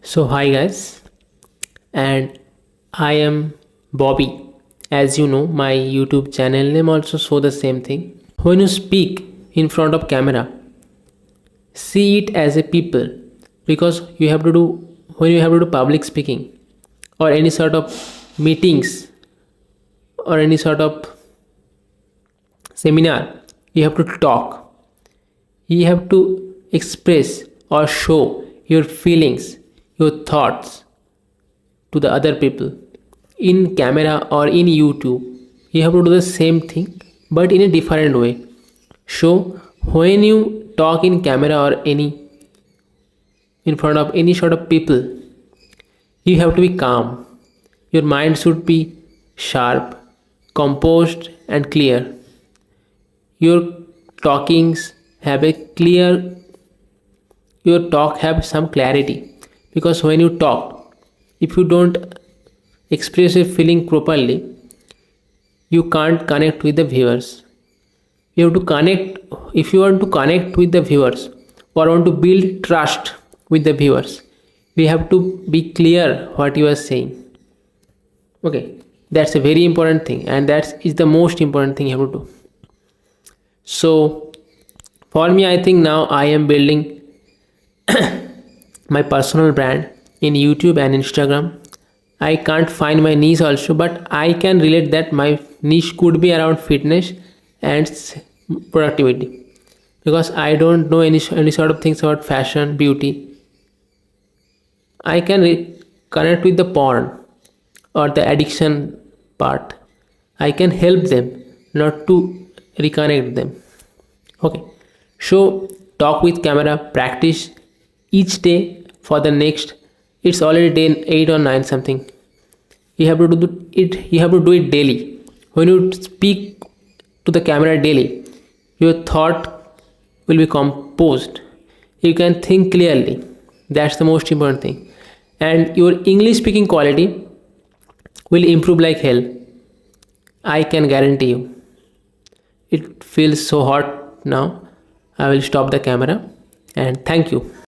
So, hi guys, and I am Bobby. As you know, my YouTube channel name also show the same thing. When you speak in front of camera, see it as a people because you have to do when you have to do public speaking or any sort of meetings or any sort of seminar, you have to talk. You have to express or show your feelings, your thoughts to the other people in camera or in YouTube. You have to do the same thing but in a different way. So when you talk in camera or any in front of any sort of people, you have to be calm. Your mind should be sharp, composed and clear. Your talkings have a clear your talk have some clarity, because when you talk, if you don't express your feeling properly, you can't connect with the viewers. You have to connect. If you want to connect with the viewers or want to build trust with the viewers, we have to be clear what you are saying. Okay, that's a very important thing, and that is the most important thing you have to do. So for me, I think now I am building my personal brand in YouTube and Instagram. I can't find my niche also, but I can relate that my niche could be around fitness and productivity, because I don't know any sort of things about fashion, beauty. I can connect with the porn or the addiction part. I can help them, not to reconnect them. Okay, so talk with camera, practice each day for the next. It's already day 8 or 9 something. You have to do it. You have to do it daily. When you speak to the camera daily, your thought will be composed. You can think clearly. That's the most important thing. And your English speaking quality will improve like hell. I can guarantee you. It feels so hot now. I will stop the camera and thank you.